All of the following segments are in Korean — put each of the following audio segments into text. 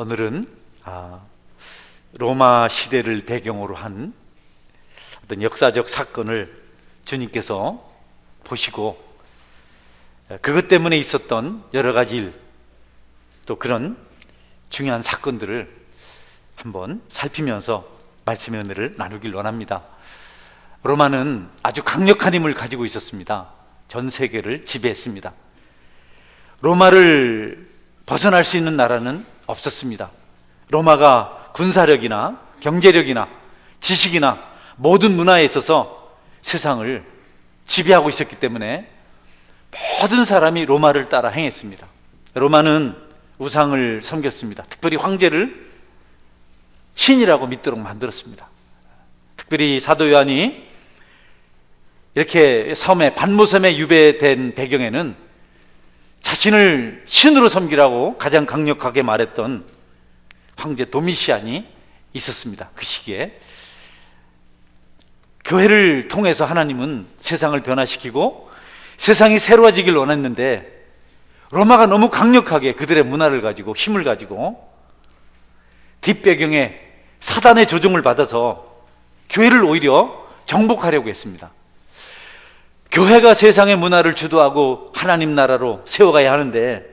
오늘은 로마 시대를 배경으로 한 어떤 역사적 사건을 주님께서 보시고 그것 때문에 있었던 여러 가지 일, 또 그런 중요한 사건들을 한번 살피면서 말씀의 은혜를 나누길 원합니다. 로마는 아주 강력한 힘을 가지고 있었습니다. 전 세계를 지배했습니다. 로마를 벗어날 수 있는 나라는 없었습니다. 로마가 군사력이나 경제력이나 지식이나 모든 문화에 있어서 세상을 지배하고 있었기 때문에 모든 사람이 로마를 따라 행했습니다. 로마는 우상을 섬겼습니다. 특별히 황제를 신이라고 믿도록 만들었습니다. 특별히 사도 요한이 이렇게 반모섬에 유배된 배경에는 자신을 신으로 섬기라고 가장 강력하게 말했던 황제 도미시안이 있었습니다. 그 시기에 교회를 통해서 하나님은 세상을 변화시키고 세상이 새로워지길 원했는데 로마가 너무 강력하게 그들의 문화를 가지고 힘을 가지고 뒷배경에 사단의 조종을 받아서 교회를 오히려 정복하려고 했습니다. 교회가 세상의 문화를 주도하고 하나님 나라로 세워가야 하는데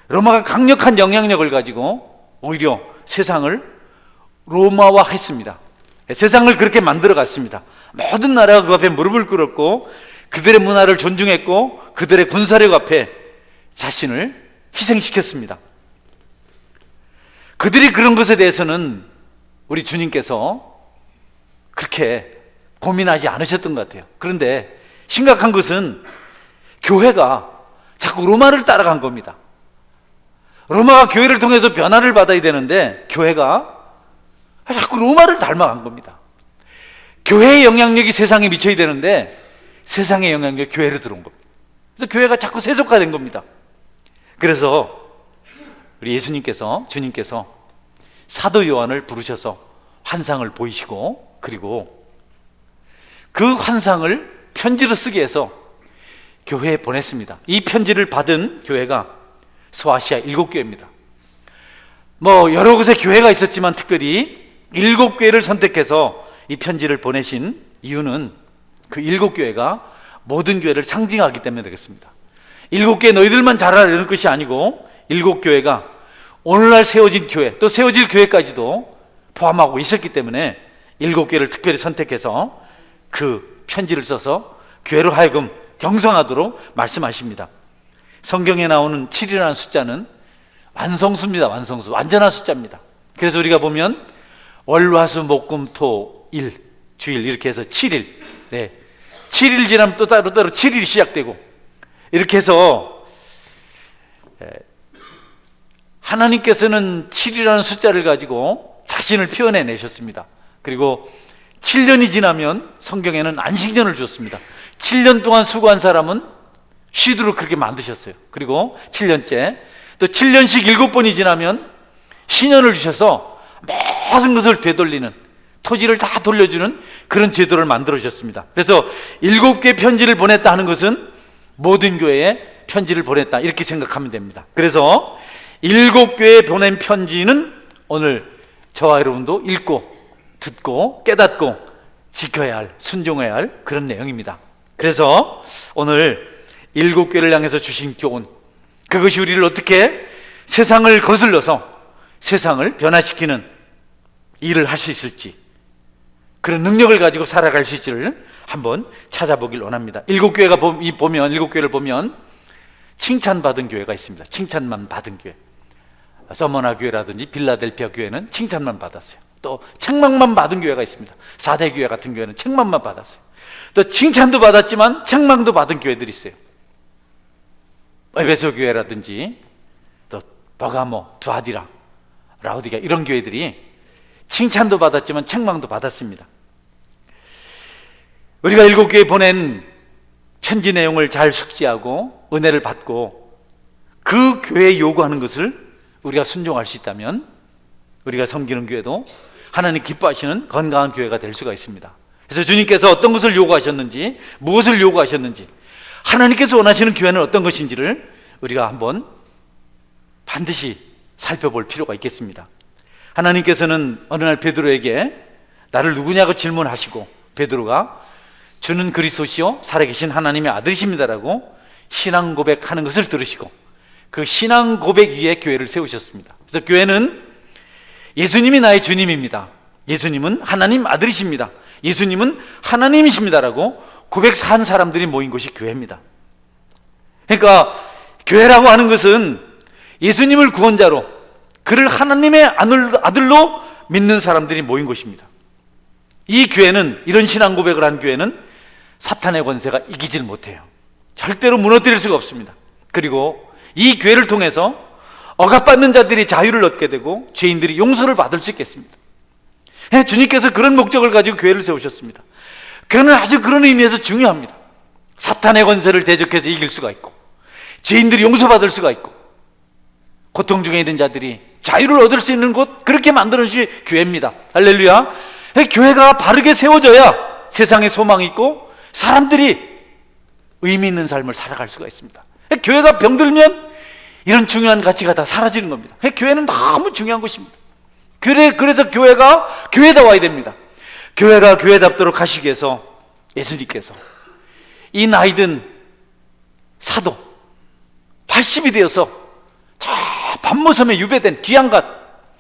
로마가 강력한 영향력을 가지고 오히려 세상을 로마화했습니다. 세상을 그렇게 만들어 갔습니다. 모든 나라가 그 앞에 무릎을 꿇었고 그들의 문화를 존중했고 그들의 군사력 앞에 자신을 희생시켰습니다. 그들이 그런 것에 대해서는 우리 주님께서 그렇게 고민하지 않으셨던 것 같아요. 그런데 심각한 것은 교회가 자꾸 로마를 따라간 겁니다. 로마가 교회를 통해서 변화를 받아야 되는데 교회가 자꾸 로마를 닮아간 겁니다. 교회의 영향력이 세상에 미쳐야 되는데 세상의 영향력이 교회로 들어온 겁니다. 그래서 교회가 자꾸 세속화된 겁니다. 그래서 우리 주님께서 사도 요한을 부르셔서 환상을 보이시고 그리고 그 환상을 편지로 쓰게 해서 교회에 보냈습니다. 이 편지를 받은 교회가 소아시아 7교회입니다. 여러 곳에 교회가 있었지만 특별히 7교회를 선택해서 이 편지를 보내신 이유는 그 7교회가 모든 교회를 상징하기 때문에 되겠습니다. 7교회 너희들만 잘하라 이런 것이 아니고 7교회가 오늘날 세워진 교회 또 세워질 교회까지도 포함하고 있었기 때문에 7교회를 특별히 선택해서 그 편지를 써서 교회로 하여금 경성하도록 말씀하십니다. 성경에 나오는 7이라는 숫자는 완성수입니다. 완성수, 완전한 숫자입니다. 그래서 우리가 보면 월화수목금토일 주일 이렇게 해서 7일 7일 지나면 또 따로 7일이 시작되고 이렇게 해서 하나님께서는 7이라는 숫자를 가지고 자신을 표현해 내셨습니다. 그리고 7년이 지나면 성경에는 안식년을 주었습니다. 7년 동안 수고한 사람은 쉬도록 그렇게 만드셨어요. 그리고 7년째 또 7년씩 7번이 지나면 신년을 주셔서 모든 것을 되돌리는 토지를 다 돌려주는 그런 제도를 만들어 주셨습니다. 그래서 7개의 편지를 보냈다 하는 것은 모든 교회에 편지를 보냈다 이렇게 생각하면 됩니다. 그래서 7교회에 보낸 편지는 오늘 저와 여러분도 읽고 듣고 깨닫고 지켜야 할, 순종해야 할 그런 내용입니다. 그래서 오늘 7교회를 향해서 주신 교훈, 그것이 우리를 어떻게 세상을 거슬러서 세상을 변화시키는 일을 할 수 있을지, 그런 능력을 가지고 살아갈 수 있지를 한번 찾아보길 원합니다. 7교회를 보면 칭찬받은 교회가 있습니다. 칭찬만 받은 교회. 서머나 교회라든지 빌라델피아 교회는 칭찬만 받았어요. 또 책망만 받은 교회가 있습니다. 4대 교회 같은 교회는 책망만 받았어요. 또 칭찬도 받았지만 책망도 받은 교회들이 있어요. 에베소 교회라든지 또 버가모, 두아디라, 라우디가 이런 교회들이 칭찬도 받았지만 책망도 받았습니다. 우리가 7교회에 보낸 편지 내용을 잘 숙지하고 은혜를 받고 그 교회에 요구하는 것을 우리가 순종할 수 있다면 우리가 섬기는 교회도 하나님 기뻐하시는 건강한 교회가 될 수가 있습니다. 그래서 주님께서 어떤 것을 요구하셨는지, 무엇을 요구하셨는지, 하나님께서 원하시는 교회는 어떤 것인지를 우리가 한번 반드시 살펴볼 필요가 있겠습니다. 하나님께서는 어느 날 베드로에게 나를 누구냐고 질문하시고, 베드로가 주는 그리스도시요 살아계신 하나님의 아들이십니다라고 신앙 고백하는 것을 들으시고, 그 신앙 고백 위에 교회를 세우셨습니다. 그래서 교회는 예수님이 나의 주님입니다, 예수님은 하나님 아들이십니다, 예수님은 하나님이십니다라고 고백한 사람들이 모인 곳이 교회입니다. 그러니까 교회라고 하는 것은 예수님을 구원자로, 그를 하나님의 아들로 믿는 사람들이 모인 곳입니다. 이 교회는, 이런 신앙 고백을 한 교회는 사탄의 권세가 이기질 못해요. 절대로 무너뜨릴 수가 없습니다. 그리고 이 교회를 통해서 억압받는 자들이 자유를 얻게 되고 죄인들이 용서를 받을 수 있겠습니다. 주님께서 그런 목적을 가지고 교회를 세우셨습니다. 그는 아주 그런 의미에서 중요합니다. 사탄의 권세를 대적해서 이길 수가 있고, 죄인들이 용서받을 수가 있고, 고통 중에 있는 자들이 자유를 얻을 수 있는 곳, 그렇게 만드는 것이 교회입니다. 할렐루야. 교회가 바르게 세워져야 세상에 소망이 있고 사람들이 의미 있는 삶을 살아갈 수가 있습니다. 교회가 병들면 이런 중요한 가치가 다 사라지는 겁니다. 교회는 너무 중요한 것입니다. 그래서 교회가 교회다워야 됩니다. 교회가 교회답도록 하시기 위해서 예수님께서 이 나이든 사도 80이 되어서 저 밤모섬에 유배된 귀한 것,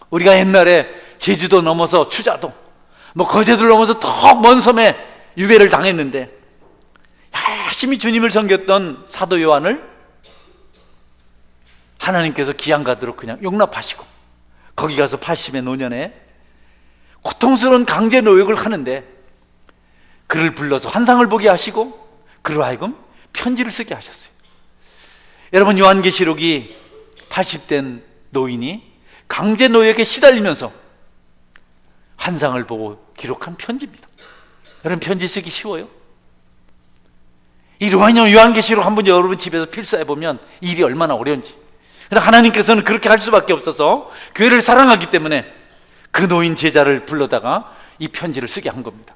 우리가 옛날에 제주도 넘어서 추자도, 거제도를 넘어서 더 먼 섬에 유배를 당했는데 열심히 주님을 섬겼던 사도 요한을 하나님께서 기양가도록 그냥 용납하시고, 거기 가서 80의 노년에 고통스러운 강제 노역을 하는데 그를 불러서 환상을 보게 하시고 그로 하여금 편지를 쓰게 하셨어요. 여러분, 요한계시록이 80된 노인이 강제 노역에 시달리면서 환상을 보고 기록한 편지입니다. 여러분, 편지 쓰기 쉬워요? 이 요한계시록 한번 여러분 집에서 필사해 보면 일이 얼마나 어려운지. 그러나 하나님께서는 그렇게 할 수밖에 없어서 교회를 사랑하기 때문에 그 노인 제자를 불러다가 이 편지를 쓰게 한 겁니다.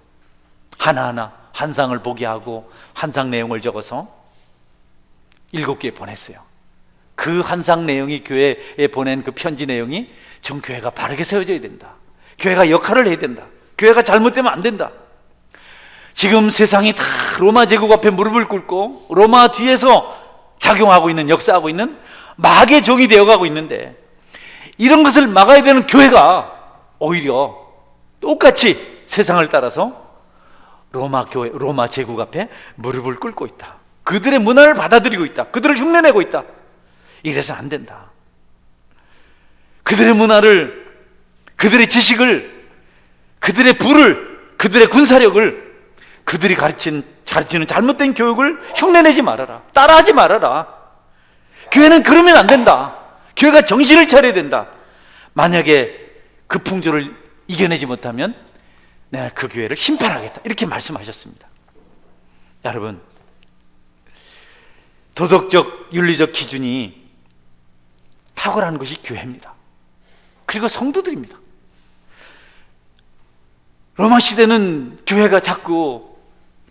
하나하나 환상을 보게 하고 환상 내용을 적어서 7개에 보냈어요. 그 환상 내용이, 교회에 보낸 그 편지 내용이, 전 교회가 바르게 세워져야 된다, 교회가 역할을 해야 된다, 교회가 잘못되면 안 된다. 지금 세상이 다 로마 제국 앞에 무릎을 꿇고 로마 뒤에서 작용하고 있는, 역사하고 있는 마귀의 종이 되어가고 있는데, 이런 것을 막아야 되는 교회가 오히려 똑같이 세상을 따라서 로마 제국 앞에 무릎을 꿇고 있다, 그들의 문화를 받아들이고 있다, 그들을 흉내내고 있다. 이래서 안 된다. 그들의 문화를, 그들의 지식을, 그들의 부를, 그들의 군사력을, 그들이 가르치는 잘못된 교육을 흉내내지 말아라, 따라하지 말아라. 교회는 그러면 안 된다. 교회가 정신을 차려야 된다. 만약에 그 풍조를 이겨내지 못하면 내가 그 교회를 심판하겠다, 이렇게 말씀하셨습니다. 여러분, 도덕적, 윤리적 기준이 탁월한 것이 교회입니다. 그리고 성도들입니다. 로마 시대는 교회가 자꾸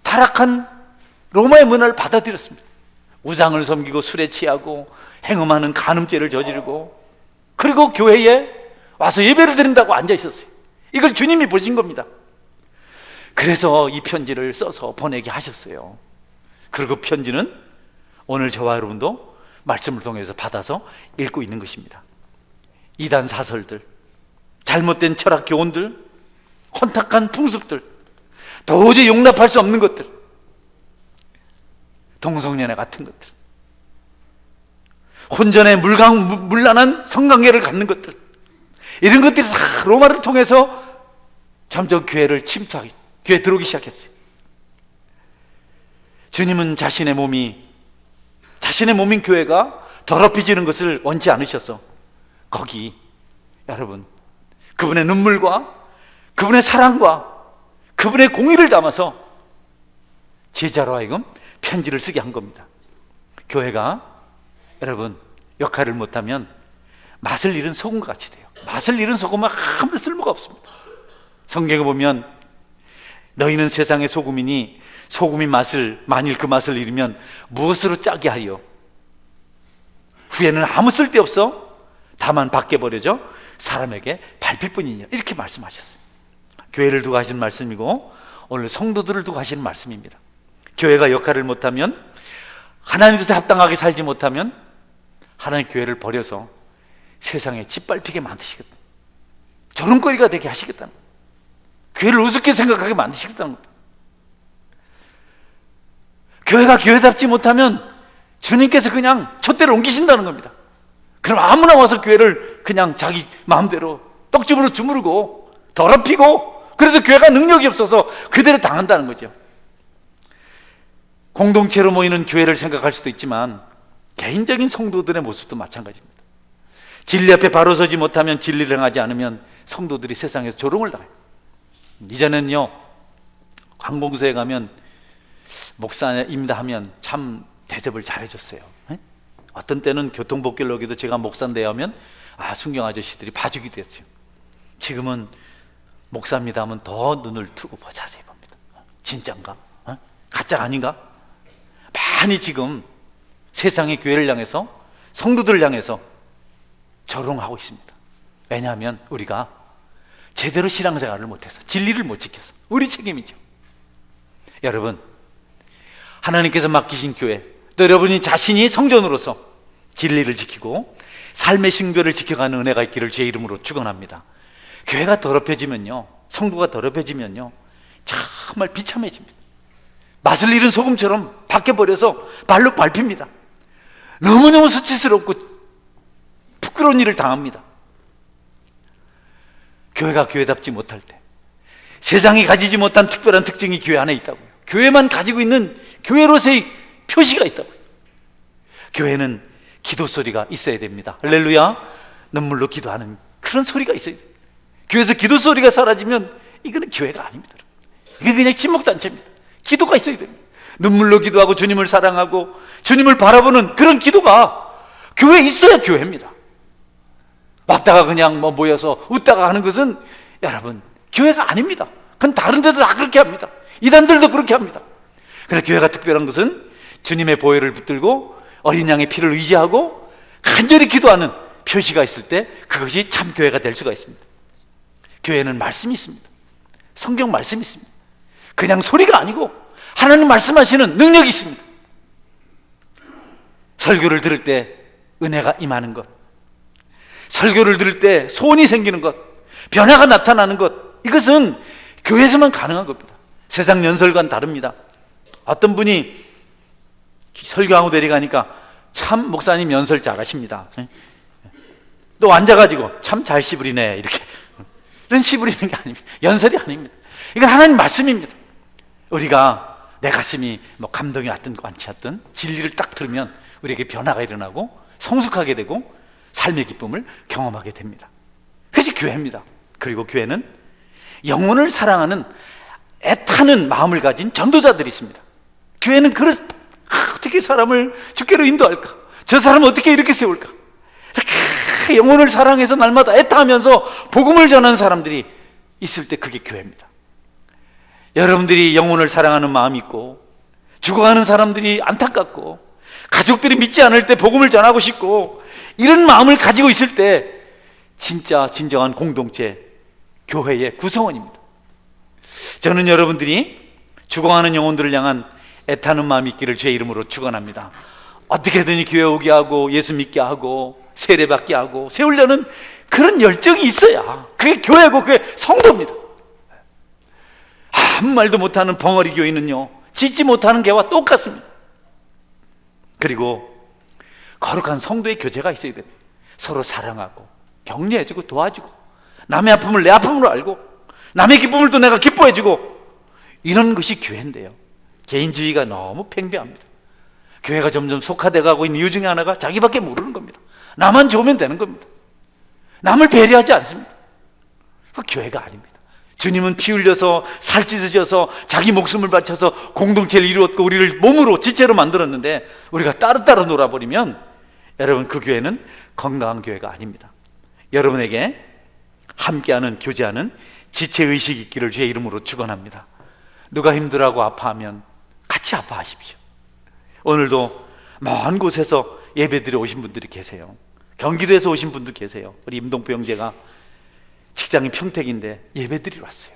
타락한 로마의 문화를 받아들였습니다. 우상을 섬기고 술에 취하고 행음하는 간음죄를 저지르고, 그리고 교회에 와서 예배를 드린다고 앉아 있었어요. 이걸 주님이 보신 겁니다. 그래서 이 편지를 써서 보내게 하셨어요. 그리고 편지는 오늘 저와 여러분도 말씀을 통해서 받아서 읽고 있는 것입니다. 이단 사설들, 잘못된 철학 교훈들, 혼탁한 풍습들, 도저히 용납할 수 없는 것들, 동성연애 같은 것들, 혼전에 물란한 성관계를 갖는 것들, 이런 것들이 다 로마를 통해서 점점 교회를 침투하기, 교회에 들어오기 시작했어요. 주님은 자신의 몸인 교회가 더럽혀지는 것을 원치 않으셔서 거기, 여러분, 그분의 눈물과 그분의 사랑과 그분의 공의를 담아서 제자로 하여금 편지를 쓰게 한 겁니다. 교회가, 여러분, 역할을 못하면 맛을 잃은 소금과 같이 돼요. 맛을 잃은 소금은 아무도 쓸모가 없습니다. 성경에 보면 너희는 세상의 소금이니 소금이 만일 그 맛을 잃으면 무엇으로 짜게 하여 후에는 아무 쓸데없어 다만 밖에 버려져 사람에게 밟힐 뿐이냐, 이렇게 말씀하셨어요. 교회를 두고 하시는 말씀이고 오늘 성도들을 두고 하시는 말씀입니다. 교회가 역할을 못하면, 하나님 뜻에 합당하게 살지 못하면 하나님 교회를 버려서 세상에 짓밟히게 만드시겠다, 조롱거리가 되게 하시겠다는 거예요. 교회를 우습게 생각하게 만드시겠다는 겁니다. 교회가 교회답지 못하면 주님께서 그냥 촛대를 옮기신다는 겁니다. 그럼 아무나 와서 교회를 그냥 자기 마음대로 떡집으로 주무르고 더럽히고, 그래도 교회가 능력이 없어서 그대로 당한다는 거죠. 공동체로 모이는 교회를 생각할 수도 있지만 개인적인 성도들의 모습도 마찬가지입니다. 진리 앞에 바로 서지 못하면, 진리를 행하지 않으면 성도들이 세상에서 조롱을 당해요. 이전에는요, 관공서에 가면 목사입니다 하면 참 대접을 잘해줬어요. 어떤 때는 교통복귀로기도 제가 목사인데 하면 순경 아저씨들이 봐주기도 했어요. 지금은 목사입니다 하면 더 눈을 뜨고 자세히 봅니다. 진짠가? 가짜 아닌가? 많이 지금 세상의 교회를 향해서, 성도들을 향해서 조롱하고 있습니다. 왜냐하면 우리가 제대로 신앙생활을 못해서, 진리를 못 지켜서. 우리 책임이죠. 여러분, 하나님께서 맡기신 교회, 또 여러분이 자신이 성전으로서 진리를 지키고 삶의 신교를 지켜가는 은혜가 있기를 주의 이름으로 축원합니다. 교회가 더럽혀지면요, 성도가 더럽혀지면요, 정말 비참해집니다. 맛을 잃은 소금처럼 밖에 버려서 발로 밟힙니다. 너무너무 수치스럽고 부끄러운 일을 당합니다. 교회가 교회답지 못할 때, 세상이 가지지 못한 특별한 특징이 교회 안에 있다고요. 교회만 가지고 있는 교회로서의 표시가 있다고요. 교회는 기도 소리가 있어야 됩니다. 할렐루야. 눈물로 기도하는 그런 소리가 있어야 돼요. 교회에서 기도 소리가 사라지면 이거는 교회가 아닙니다. 이건 그냥 침묵단체입니다. 기도가 있어야 됩니다. 눈물로 기도하고 주님을 사랑하고 주님을 바라보는 그런 기도가 교회에 있어야 교회입니다. 왔다가 그냥 모여서 웃다가 하는 것은 여러분 교회가 아닙니다. 그건 다른 데도 다 그렇게 합니다. 이단들도 그렇게 합니다. 그래서 교회가 특별한 것은 주님의 보혈을 붙들고 어린 양의 피를 의지하고 간절히 기도하는 표시가 있을 때 그것이 참 교회가 될 수가 있습니다. 교회는 말씀이 있습니다. 성경 말씀이 있습니다. 그냥 소리가 아니고 하나님 말씀하시는 능력이 있습니다. 설교를 들을 때 은혜가 임하는 것, 설교를 들을 때 소원이 생기는 것, 변화가 나타나는 것, 이것은 교회에서만 가능한 겁니다. 세상 연설과는 다릅니다. 어떤 분이 설교하고 내려가니까 참 목사님 연설 잘하십니다. 또 앉아가지고 참 잘 씨부리네, 이렇게 이런 씨부리는 게 아닙니다. 연설이 아닙니다. 이건 하나님 말씀입니다. 우리가 내 가슴이 감동이 왔든 많지 않든 진리를 딱 들으면 우리에게 변화가 일어나고 성숙하게 되고 삶의 기쁨을 경험하게 됩니다. 그것이 교회입니다. 그리고 교회는 영혼을 사랑하는 애타는 마음을 가진 전도자들이 있습니다. 교회는 어떻게 사람을 주께로 인도할까? 저 사람을 어떻게 이렇게 세울까? 이렇게 영혼을 사랑해서 날마다 애타하면서 복음을 전하는 사람들이 있을 때 그게 교회입니다. 여러분들이 영혼을 사랑하는 마음이 있고 죽어가는 사람들이 안타깝고 가족들이 믿지 않을 때 복음을 전하고 싶고 이런 마음을 가지고 있을 때 진짜 진정한 공동체, 교회의 구성원입니다. 저는 여러분들이 죽어가는 영혼들을 향한 애타는 마음이 있기를 주의 이름으로 축원합니다. 어떻게든 교회 오게 하고 예수 믿게 하고 세례받게 하고 세우려는 그런 열정이 있어야 그게 교회고 그게 성도입니다. 아무 말도 못하는 벙어리 교인은요 짓지 못하는 개와 똑같습니다. 그리고 거룩한 성도의 교제가 있어야 됩니다. 서로 사랑하고 격려해주고 도와주고 남의 아픔을 내 아픔으로 알고 남의 기쁨을 또 내가 기뻐해주고 이런 것이 교회인데요, 개인주의가 너무 팽배합니다. 교회가 점점 속화돼가고 있는 이유 중에 하나가 자기밖에 모르는 겁니다. 나만 좋으면 되는 겁니다. 남을 배려하지 않습니다. 그 교회가 아닙니다. 주님은 피 흘려서 살 찢으셔서 자기 목숨을 바쳐서 공동체를 이루었고 우리를 몸으로 지체로 만들었는데 우리가 따로따로 놀아버리면 여러분 그 교회는 건강한 교회가 아닙니다. 여러분에게 함께하는 교제하는 지체의식이 있기를 주의 이름으로 축원합니다. 누가 힘들어하고 아파하면 같이 아파하십시오. 오늘도 먼 곳에서 예배드려 오신 분들이 계세요. 경기도에서 오신 분도 계세요. 우리 임동부 형제가 직장이 평택인데 예배드리러 왔어요.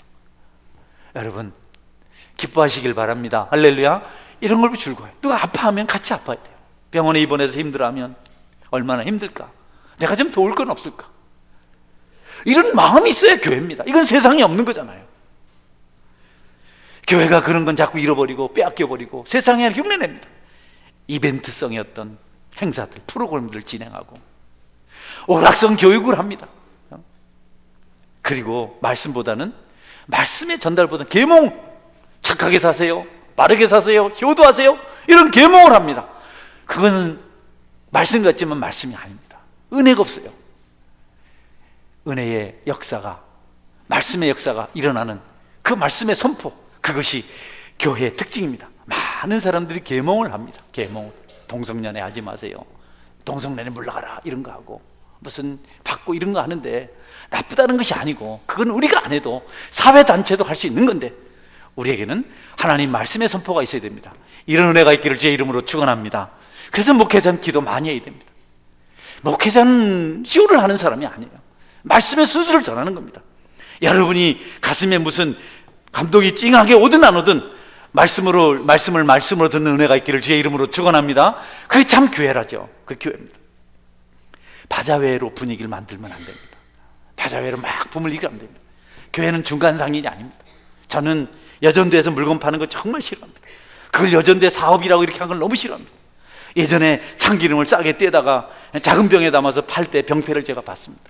여러분 기뻐하시길 바랍니다. 할렐루야. 이런 걸 즐거워요. 누가 아파하면 같이 아파야 돼요. 병원에 입원해서 힘들어하면 얼마나 힘들까. 내가 좀 도울 건 없을까. 이런 마음이 있어야 교회입니다. 이건 세상에 없는 거잖아요. 교회가 그런 건 자꾸 잃어버리고 빼앗겨버리고 세상에 흉내냅니다. 이벤트성의 어떤 행사들, 프로그램들을 진행하고 오락성 교육을 합니다. 그리고 말씀보다는, 말씀의 전달보다는 계몽, 착하게 사세요, 빠르게 사세요, 효도하세요, 이런 계몽을 합니다. 그건 말씀 같지만 말씀이 아닙니다. 은혜가 없어요. 은혜의 역사가, 말씀의 역사가 일어나는 그 말씀의 선포, 그것이 교회의 특징입니다. 많은 사람들이 계몽을 합니다. 계몽, 동성연애 하지 마세요, 동성연애 물러가라, 이런 거 하고 무슨 받고 이런 거 하는데 나쁘다는 것이 아니고, 그건 우리가 안 해도 사회단체도 할 수 있는 건데, 우리에게는 하나님 말씀의 선포가 있어야 됩니다. 이런 은혜가 있기를 제 이름으로 축원합니다. 그래서 목회자는 기도 많이 해야 됩니다. 목회자는 쇼를 하는 사람이 아니에요. 말씀의 수수를 전하는 겁니다. 여러분이 가슴에 무슨 감동이 찡하게 오든 안 오든 말씀을 듣는 은혜가 있기를 주의 이름으로 축원합니다. 그게 참 교회라죠. 그 교회입니다. 바자회로 분위기를 만들면 안 됩니다. 바자회로 막 붐을 일으키면 안 됩니다. 교회는 중간상인이 아닙니다. 저는 여전도에서 물건 파는 거 정말 싫어합니다. 그걸 여전도의 사업이라고 이렇게 한 걸 너무 싫어합니다. 예전에 참기름을 싸게 떼다가 작은 병에 담아서 팔 때 병폐를 제가 봤습니다.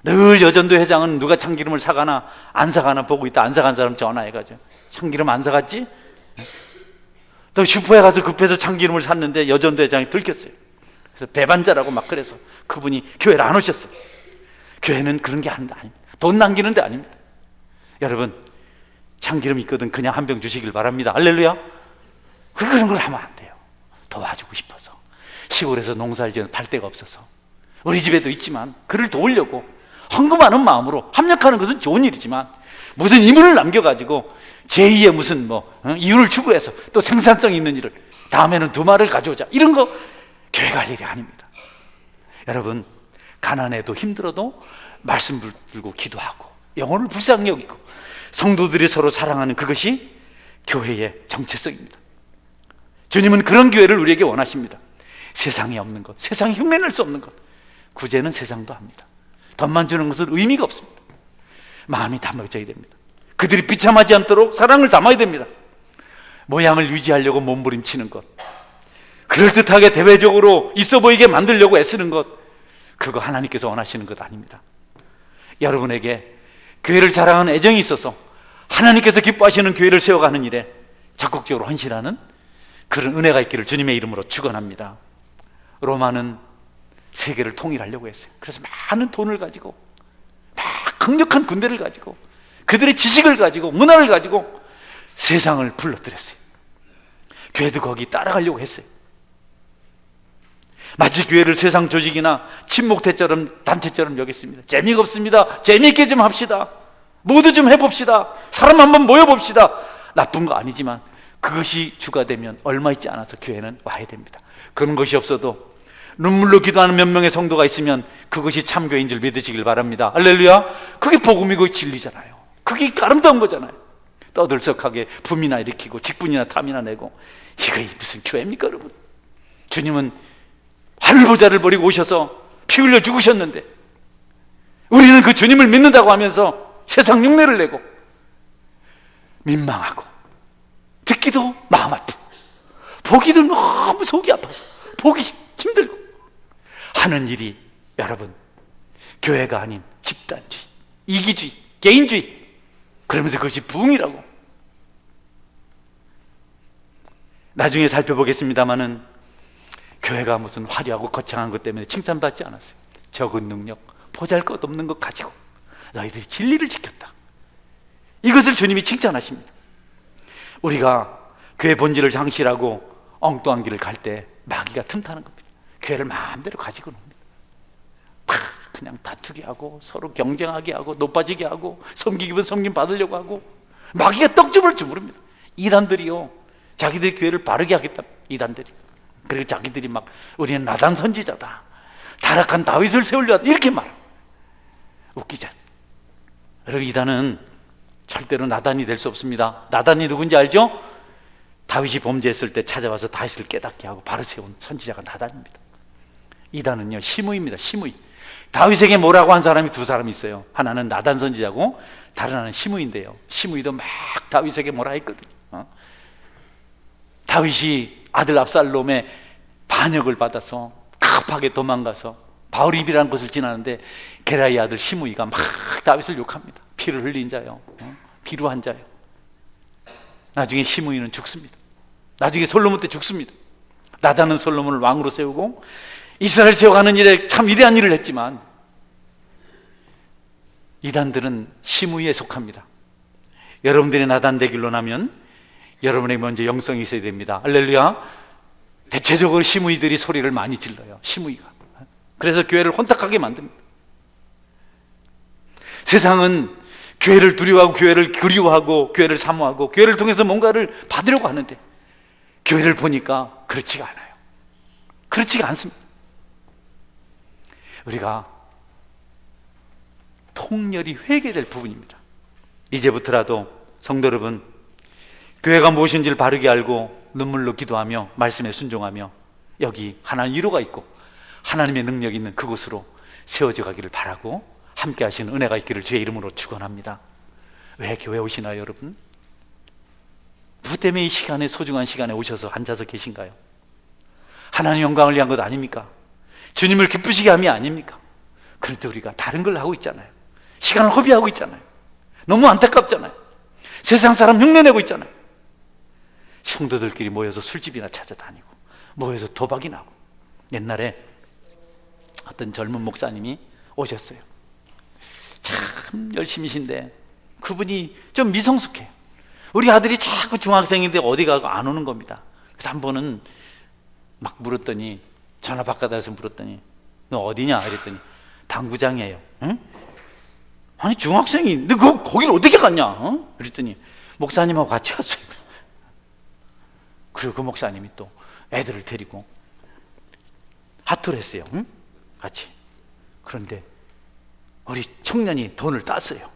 늘 여전도 회장은 누가 참기름을 사가나 안 사가나 보고 있다. 안 사간 사람 전화해가지고, 참기름 안 사갔지? 또 슈퍼에 가서 급해서 참기름을 샀는데 여전도 회장이 들켰어요. 그래서 배반자라고 막 그래서 그분이 교회를 안 오셨어요. 교회는 그런 게 아닙니다. 돈 남기는 데 아닙니다. 여러분, 참기름 있거든 그냥 한 병 주시길 바랍니다. 할렐루야. 그런 걸 하면 안 돼요. 도와주고 싶어서, 시골에서 농사를 지어 팔 데가 없어서, 우리 집에도 있지만 그를 도우려고 헌금하는 마음으로 합력하는 것은 좋은 일이지만, 무슨 이윤을 남겨가지고 제2의 무슨 이윤을 추구해서 또 생산성 있는 일을 다음에는 2마리를 가져오자, 이런 거 교회가 할 일이 아닙니다. 여러분, 가난해도 힘들어도 말씀 들고 기도하고 영혼을 불쌍히 여기고 성도들이 서로 사랑하는 그것이 교회의 정체성입니다. 주님은 그런 교회를 우리에게 원하십니다. 세상에 없는 것, 세상에 흉내낼 수 없는 것, 구제는 세상도 합니다. 돈만 주는 것은 의미가 없습니다. 마음이 담아져야 됩니다. 그들이 비참하지 않도록 사랑을 담아야 됩니다. 모양을 유지하려고 몸부림치는 것, 그럴듯하게 대외적으로 있어 보이게 만들려고 애쓰는 것, 그거 하나님께서 원하시는 것 아닙니다. 여러분에게 교회를 사랑하는 애정이 있어서 하나님께서 기뻐하시는 교회를 세워가는 일에 적극적으로 헌신하는 그런 은혜가 있기를 주님의 이름으로 축원합니다. 로마는 세계를 통일하려고 했어요. 그래서 많은 돈을 가지고, 막 강력한 군대를 가지고, 그들의 지식을 가지고, 문화를 가지고 세상을 불러들였어요. 교회도 거기 따라가려고 했어요. 마치 교회를 세상 조직이나 친목대처럼, 단체처럼 여겼습니다. 재미가 없습니다. 재미있게 좀 합시다. 모두 좀 해봅시다. 사람 한번 모여봅시다. 나쁜 거 아니지만 그것이 주가 되면 얼마 있지 않아서 교회는 와야 됩니다. 그런 것이 없어도 눈물로 기도하는 몇 명의 성도가 있으면 그것이 참교회인 줄 믿으시길 바랍니다. 할렐루야. 그게 복음이고 진리잖아요. 그게 아름다운 거잖아요. 떠들썩하게 분이나 일으키고 직분이나 탐이나 내고, 이게 무슨 교회입니까 여러분? 주님은 하늘보좌를 버리고 오셔서 피 흘려 죽으셨는데 우리는 그 주님을 믿는다고 하면서 세상 흉내를 내고 민망하고 듣기도 마음 아프고 보기도 너무 속이 아파서 보기 힘들고 하는 일이, 여러분, 교회가 아닌 집단주의, 이기주의, 개인주의, 그러면서 그것이 부흥이라고. 나중에 살펴보겠습니다마는 교회가 무슨 화려하고 거창한 것 때문에 칭찬받지 않았어요. 적은 능력, 보잘것없는 것 가지고 너희들이 진리를 지켰다, 이것을 주님이 칭찬하십니다. 우리가 교회 본질을 상실하고 엉뚱한 길을 갈 때 마귀가 틈타는 겁니다. 교회를 마음대로 가지고 놉니다. 그냥 다투게 하고 서로 경쟁하게 하고 높아지게 하고 섬기기면 섬김 받으려고 하고, 마귀가 떡집을 주무릅니다. 이단들이요, 자기들이 교회를 바르게 하겠다, 이단들이. 그리고 자기들이 막 우리는 나단 선지자다, 타락한 다윗을 세우려 하다. 이렇게 말합니다. 웃기죠? 여러분, 이단은 절대로 나단이 될 수 없습니다. 나단이 누군지 알죠? 다윗이 범죄했을 때 찾아와서 다윗을 깨닫게 하고 바로 세운 선지자가 나단입니다. 이단은요, 심의입니다. 심의. 다윗에게 뭐라고 한 사람이 두 사람이 있어요. 하나는 나단 선지자고 다른 하나는 심의인데요, 심의도 막 다윗에게 뭐라 했거든요. 다윗이 아들 압살롬의 반역을 받아서 급하게 도망가서 바울입이라는 곳을 지나는데 게라의 아들 심의가 막 다윗을 욕합니다. 피를 흘린 자요, 비루한 자요. 나중에 심의는 죽습니다. 나중에 솔로몬 때 죽습니다. 나단은 솔로몬을 왕으로 세우고 이스라엘 세워가는 일에 참 위대한 일을 했지만 이단들은 심의에 속합니다. 여러분들이 나단 되길로 나면 여러분에게 먼저 영성이 있어야 됩니다. 할렐루야. 대체적으로 심의들이 소리를 많이 질러요. 심의가. 그래서 교회를 혼탁하게 만듭니다. 세상은 교회를 두려워하고 교회를 그리워하고 교회를 사모하고 교회를 통해서 뭔가를 받으려고 하는데 교회를 보니까 그렇지가 않아요. 그렇지가 않습니다. 우리가 통렬히 회개될 부분입니다. 이제부터라도 성도 여러분, 교회가 무엇인지를 바르게 알고 눈물로 기도하며 말씀에 순종하며 여기 하나님 위로가 있고 하나님의 능력이 있는 그곳으로 세워져 가기를 바라고 함께 하시는 은혜가 있기를 주의 이름으로 축원합니다. 왜 교회 오시나요, 여러분? 누구 때문에 이 시간에, 소중한 시간에 오셔서 앉아서 계신가요? 하나님 영광을 위한 것 아닙니까? 주님을 기쁘시게 함이 아닙니까? 그런데 우리가 다른 걸 하고 있잖아요. 시간을 허비하고 있잖아요. 너무 안타깝잖아요. 세상 사람 흉내내고 있잖아요. 성도들끼리 모여서 술집이나 찾아다니고 모여서 도박이나 하고. 옛날에 어떤 젊은 목사님이 오셨어요. 참 열심히신데 그분이 좀 미성숙해요. 우리 아들이 자꾸 중학생인데 어디 가고 안 오는 겁니다. 그래서 한 번은 막 물었더니, 전화 바꿔달라서 물었더니 너 어디냐? 그랬더니 당구장이에요. 응? 아니 중학생이 너 거길 어떻게 갔냐? 어? 그랬더니 목사님하고 같이 왔어요. 그리고 그 목사님이 또 애들을 데리고 핫토를 했어요. 응? 같이. 그런데 우리 청년이 돈을 땄어요.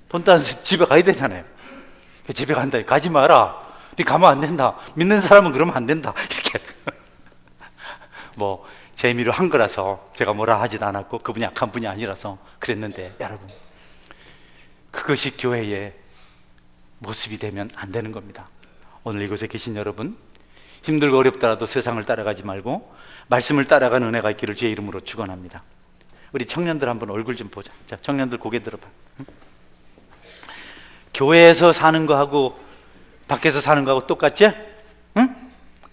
돈 따서 집에 가야 되잖아요. 집에 간다. 가지 마라. 네 가면 안 된다. 믿는 사람은 그러면 안 된다. 이렇게 뭐 재미로 한 거라서 제가 뭐라 하지도 않았고 그분이 약한 분이 아니라서 그랬는데, 여러분, 그것이 교회의 모습이 되면 안 되는 겁니다. 오늘 이곳에 계신 여러분, 힘들고 어렵더라도 세상을 따라가지 말고 말씀을 따라가는 은혜가 있기를 주의 이름으로 축원합니다. 우리 청년들 한번 얼굴 좀 보자. 자, 청년들 고개 들어봐. 응? 교회에서 사는 거하고 밖에서 사는 거하고 똑같지? 응?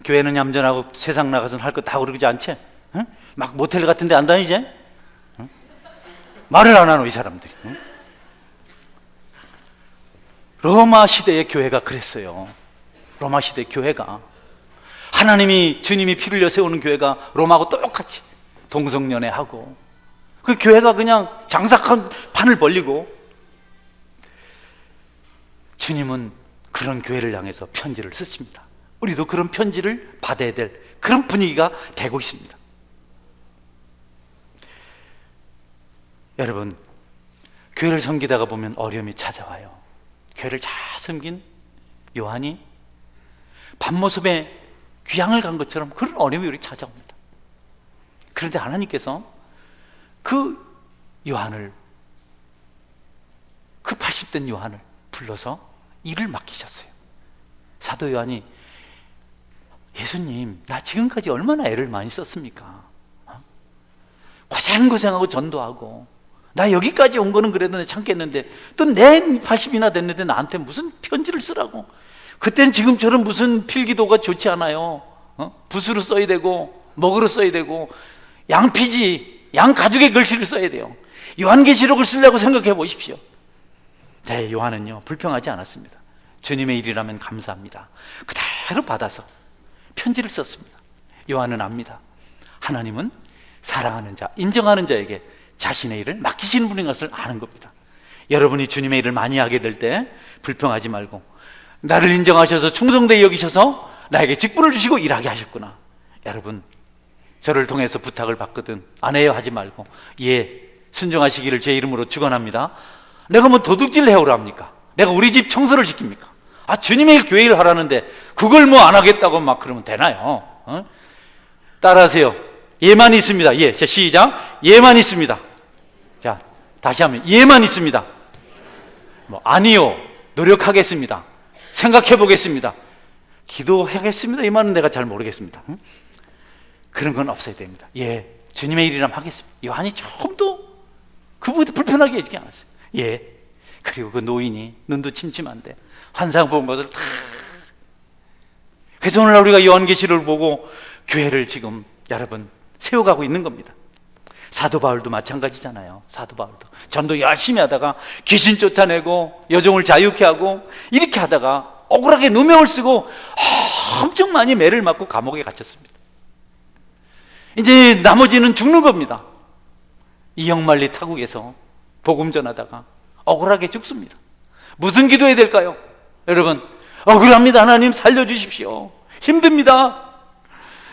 교회는 얌전하고 세상 나가서는 할 거 다 그러지 않지? 응? 막 모텔 같은 데 안 다니지? 응? 말을 안 하노 이 사람들이. 응? 로마 시대의 교회가 그랬어요. 로마 시대 교회가, 하나님이 주님이 피 흘려 세우는 교회가 로마하고 똑같이 동성연애하고, 그 교회가 그냥 장사한 판을 벌리고, 주님은 그런 교회를 향해서 편지를 쓰십니다. 우리도 그런 편지를 받아야 될 그런 분위기가 되고 있습니다. 여러분, 교회를 섬기다가 보면 어려움이 찾아와요. 교회를 잘 섬긴 요한이 밤모습에 귀향을 간 것처럼 그런 어려움이 우리 찾아옵니다. 그런데 하나님께서 그 요한을, 그 80된 요한을 불러서 일을 맡기셨어요. 사도 요한이, 예수님, 나 지금까지 얼마나 애를 많이 썼습니까? 고생고생하고 전도하고, 나 여기까지 온 거는 그래도 참겠는데 또 내 80이나 됐는데 나한테 무슨 편지를 쓰라고. 그때는 지금처럼 무슨 필기도가 좋지 않아요. 붓으로 써야 되고 먹으로 써야 되고 양피지, 양 가죽의 글씨를 써야 돼요. 요한계시록을 쓰려고 생각해 보십시오. 네, 요한은요 불평하지 않았습니다. 주님의 일이라면 감사합니다. 그대로 받아서 편지를 썼습니다. 요한은 압니다. 하나님은 사랑하는 자, 인정하는 자에게 자신의 일을 맡기시는 분인 것을 아는 겁니다. 여러분이 주님의 일을 많이 하게 될 때 불평하지 말고, 나를 인정하셔서 충성되게 여기셔서 나에게 직분을 주시고 일하게 하셨구나. 여러분, 저를 통해서 부탁을 받거든 안 해요 하지 말고 예 순종하시기를 제 이름으로 축원합니다. 내가 뭐 도둑질 해오라 합니까? 내가 우리 집 청소를 시킵니까? 주님의 교회 일 하라는데 그걸 뭐 안 하겠다고 막 그러면 되나요? 따라하세요. 예만 있습니다. 예, 자, 시작. 예만 있습니다. 자, 다시 하면 예만 있습니다. 뭐 아니요, 노력하겠습니다. 생각해 보겠습니다. 기도하겠습니다. 이 말은 내가 잘 모르겠습니다. 그런 건 없어야 됩니다. 예, 주님의 일이라면 하겠습니다. 요한이 조금도 그분한테 불편하게 얘기하지 않았어요. 예. 그리고 그 노인이 눈도 침침한데 환상 본 것을 다. 그래서 오늘날 우리가 요한계시를 보고 교회를 지금 여러분 세워가고 있는 겁니다. 사도 바울도 마찬가지잖아요. 사도 바울도 전도 열심히 하다가 귀신 쫓아내고 여종을 자유케 하고 이렇게 하다가 억울하게 누명을 쓰고 엄청 많이 매를 맞고 감옥에 갇혔습니다. 이제 나머지는 죽는 겁니다. 이영만리 타국에서 복음 전하다가 억울하게 죽습니다. 무슨 기도해야 될까요? 여러분, 억울합니다. 하나님 살려주십시오. 힘듭니다.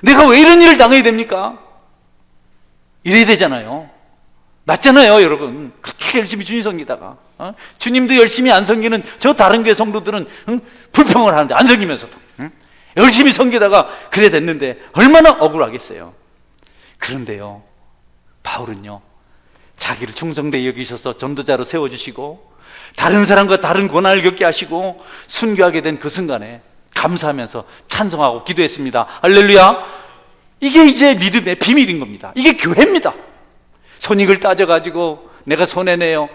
내가 왜 이런 일을 당해야 됩니까? 이래야 되잖아요. 맞잖아요, 여러분. 그렇게 열심히 주님 섬기다가 주님도 열심히 안 섬기는 저 다른 교회 성도들은 불평을 하는데 안 섬기면서도 열심히 섬기다가 그래 됐는데 얼마나 억울하겠어요. 그런데요, 바울은요 자기를 충성되게 여기셔서 전도자로 세워주시고 다른 사람과 다른 고난을 겪게 하시고 순교하게 된 그 순간에 감사하면서 찬송하고 기도했습니다. 할렐루야. 이게 이제 믿음의 비밀인 겁니다. 이게 교회입니다. 손익을 따져가지고 내가 손해내요,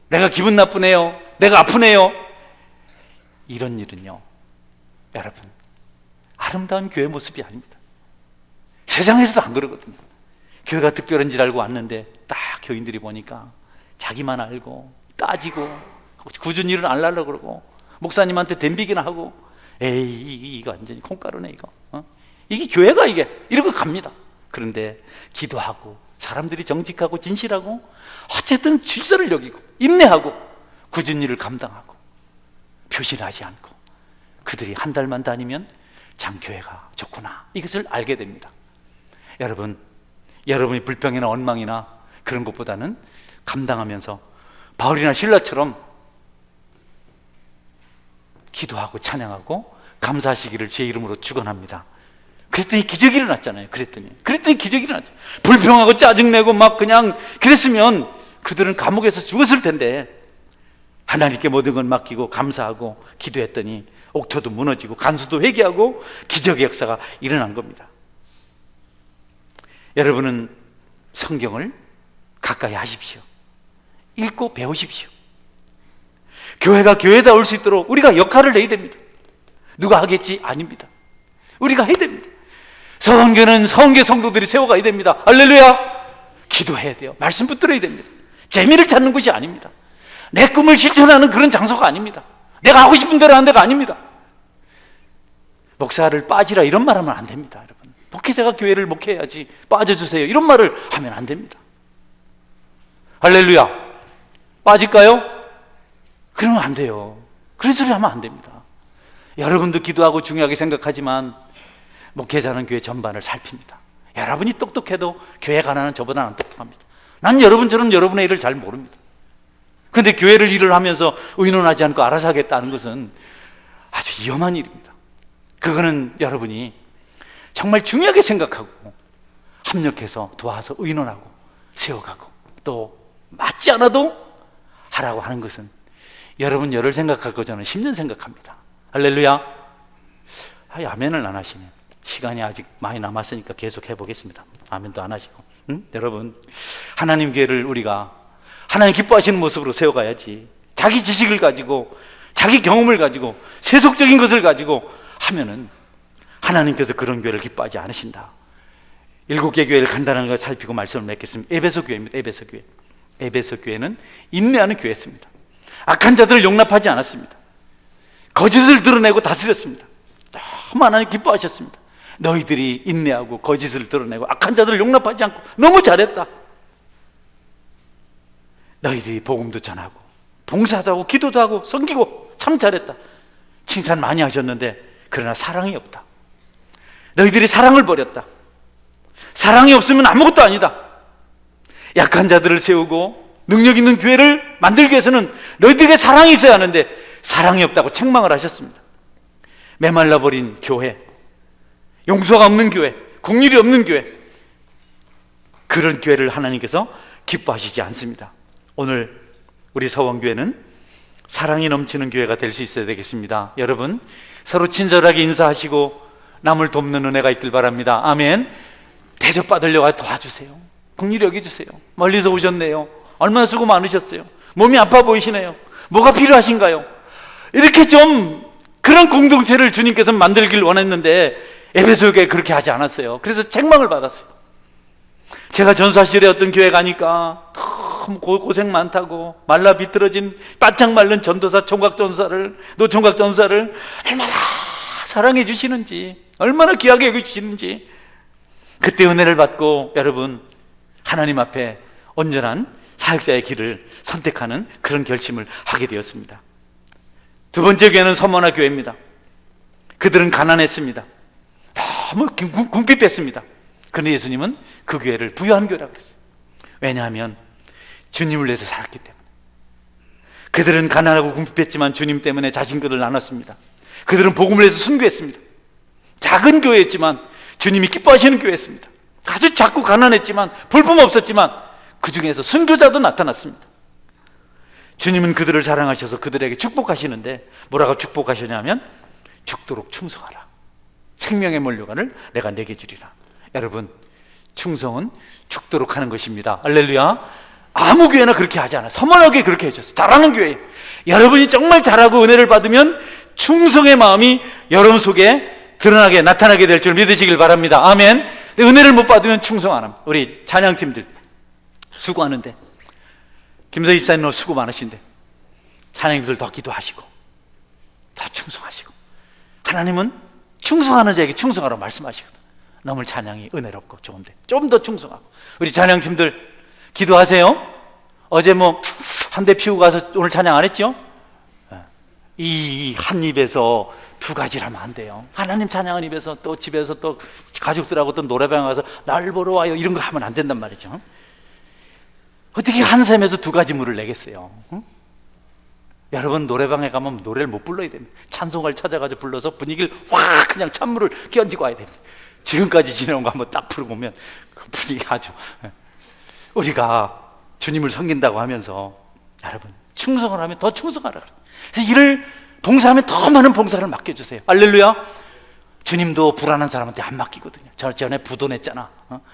내가 기분 나쁘네요, 내가 아프네요, 이런 일은요 여러분 아름다운 교회 모습이 아닙니다. 세상에서도 안 그러거든요. 교회가 특별한 줄 알고 왔는데 딱 교인들이 보니까 자기만 알고 따지고 굳은 일은 안 하려고 그러고 목사님한테 덤비기나 하고 에이 이거 완전히 콩가루네 이거 이게 교회가 이게 이러고 갑니다. 그런데 기도하고 사람들이 정직하고 진실하고 어쨌든 질서를 여기고 인내하고 굳은 일을 감당하고 표신하지 않고 그들이 한 달만 다니면 참 교회가 좋구나 이것을 알게 됩니다. 여러분이 불평이나 원망이나 그런 것보다는 감당하면서 바울이나 실라처럼 기도하고 찬양하고 감사하시기를 주의 이름으로 축원합니다. 그랬더니 기적이 일어났잖아요. 그랬더니 기적이 일어났죠. 불평하고 짜증내고 막 그냥 그랬으면 그들은 감옥에서 죽었을 텐데 하나님께 모든 걸 맡기고 감사하고 기도했더니 옥토도 무너지고 간수도 회개하고 기적의 역사가 일어난 겁니다. 여러분은 성경을 가까이 하십시오. 읽고 배우십시오. 교회가 교회다울 수 있도록 우리가 역할을 해야 됩니다. 누가 하겠지? 아닙니다. 우리가 해야 됩니다. 성교는 성교 성도들이 세워가야 됩니다. 할렐루야. 기도해야 돼요. 말씀 붙들어야 됩니다. 재미를 찾는 곳이 아닙니다. 내 꿈을 실천하는 그런 장소가 아닙니다. 내가 하고 싶은 대로 하는 데가 아닙니다. 목사를 빠지라 이런 말 하면 안 됩니다. 여러분, 목회자가 교회를 목회해야지 빠져주세요 이런 말을 하면 안 됩니다. 할렐루야. 빠질까요? 그러면 안 돼요. 그런 소리 하면 안 됩니다. 여러분도 기도하고 중요하게 생각하지만 목회자는 교회 전반을 살핍니다. 여러분이 똑똑해도 교회 가난한 저보다는 안 똑똑합니다. 난 여러분처럼 여러분의 일을 잘 모릅니다. 그런데 교회를 일을 하면서 의논하지 않고 알아서 하겠다는 것은 아주 위험한 일입니다. 그거는 여러분이 정말 중요하게 생각하고 합력해서 도와서 의논하고 세워가고 또 맞지 않아도 하라고 하는 것은 여러분 열흘 생각할 거 저는 10년 생각합니다. 할렐루야. 아멘을 안 하시네. 시간이 아직 많이 남았으니까 계속 해보겠습니다. 아멘도 안 하시고. 여러분, 하나님 교회를 우리가 하나님 기뻐하시는 모습으로 세워가야지. 자기 지식을 가지고 자기 경험을 가지고 세속적인 것을 가지고 하면은 하나님께서 그런 교회를 기뻐하지 않으신다. 7개 교회를 간단한 걸 살피고 말씀을 맺겠습니다. 에베소 교회입니다. 에베소 교회. 에베소 교회는 인내하는 교회였습니다. 악한 자들을 용납하지 않았습니다. 거짓을 드러내고 다스렸습니다. 너무 하나님 기뻐하셨습니다. 너희들이 인내하고 거짓을 드러내고 악한 자들을 용납하지 않고 너무 잘했다. 너희들이 복음도 전하고 봉사도 하고 기도도 하고 섬기고 참 잘했다. 칭찬 많이 하셨는데 그러나 사랑이 없다. 너희들이 사랑을 버렸다. 사랑이 없으면 아무것도 아니다. 약한 자들을 세우고 능력 있는 교회를 만들기 위해서는 너희들에게 사랑이 있어야 하는데 사랑이 없다고 책망을 하셨습니다. 메말라버린 교회, 용서가 없는 교회, 긍휼이 없는 교회, 그런 교회를 하나님께서 기뻐하시지 않습니다. 오늘 우리 서원교회는 사랑이 넘치는 교회가 될 수 있어야 되겠습니다. 여러분, 서로 친절하게 인사하시고 남을 돕는 은혜가 있길 바랍니다. 아멘. 대접받으려고 도와주세요. 긍휼히 여겨주세요. 멀리서 오셨네요. 얼마나 수고 많으셨어요. 몸이 아파 보이시네요. 뭐가 필요하신가요? 이렇게 좀 그런 공동체를 주님께서 만들길 원했는데 에베소 교회 그렇게 하지 않았어요. 그래서 책망을 받았어요. 제가 전사실에 어떤 교회 가니까 너무 고생 많다고 말라 비틀어진 바짝 마른 전도사 총각전사를, 노총각전사를 얼마나 사랑해 주시는지, 얼마나 귀하게 여겨주시는지, 그때 은혜를 받고 여러분 하나님 앞에 온전한 사역자의 길을 선택하는 그런 결심을 하게 되었습니다. 두 번째 교회는 서머나 교회입니다. 그들은 가난했습니다. 너무 궁핍했습니다. 그런데 예수님은 그 교회를 부유한 교회라고 그랬어요. 왜냐하면 주님을 위해서 살았기 때문에. 그들은 가난하고 궁핍했지만 주님 때문에 자신들을 나눴습니다. 그들은 복음을 위해서 순교했습니다. 작은 교회였지만 주님이 기뻐하시는 교회였습니다. 아주 작고 가난했지만 볼품 없었지만 그 중에서 순교자도 나타났습니다. 주님은 그들을 사랑하셔서 그들에게 축복하시는데 뭐라고 축복하셨냐면 죽도록 충성하라. 생명의 몰려간을 내가 내게 주리라. 여러분, 충성은 죽도록 하는 것입니다. 할렐루야. 아무 교회나 그렇게 하지 않아요. 서머나교회 그렇게 해줬어요. 잘하는 교회. 여러분이 정말 잘하고 은혜를 받으면 충성의 마음이 여러분 속에 드러나게 나타나게 될 줄 믿으시길 바랍니다. 아멘. 은혜를 못 받으면 충성 안 합니다. 우리 찬양팀들 수고하는데, 김서희 집사님 수고 많으신데 찬양팀들 더 기도하시고 더 충성하시고, 하나님은 충성하는 자에게 충성하라고 말씀하시거든. 너무 찬양이 은혜롭고 좋은데 좀 더 충성하고. 우리 찬양팀들 기도하세요. 어제 한 대 피우고 가서 오늘 찬양 안 했죠? 이 한 입에서 두 가지를 하면 안 돼요. 하나님 찬양한 입에서 또 집에서 또 가족들하고 또 노래방 가서 날 보러 와요 이런 거 하면 안 된단 말이죠. 어떻게 한 샘에서 두 가지 물을 내겠어요? 여러분, 노래방에 가면 노래를 못 불러야 됩니다. 찬송가를 찾아가지고 불러서 분위기를 확 그냥 찬물을 끼얹고 와야 됩니다. 지금까지 지내온 거 한번 딱 풀고 보면 그 분위기 아주. 우리가 주님을 섬긴다고 하면서 여러분 충성을 하면 더 충성하라 그래요. 그래서 일을 봉사하면 더 많은 봉사를 맡겨주세요. 할렐루야. 주님도 불안한 사람한테 안 맡기거든요. 전에 부도냈잖아.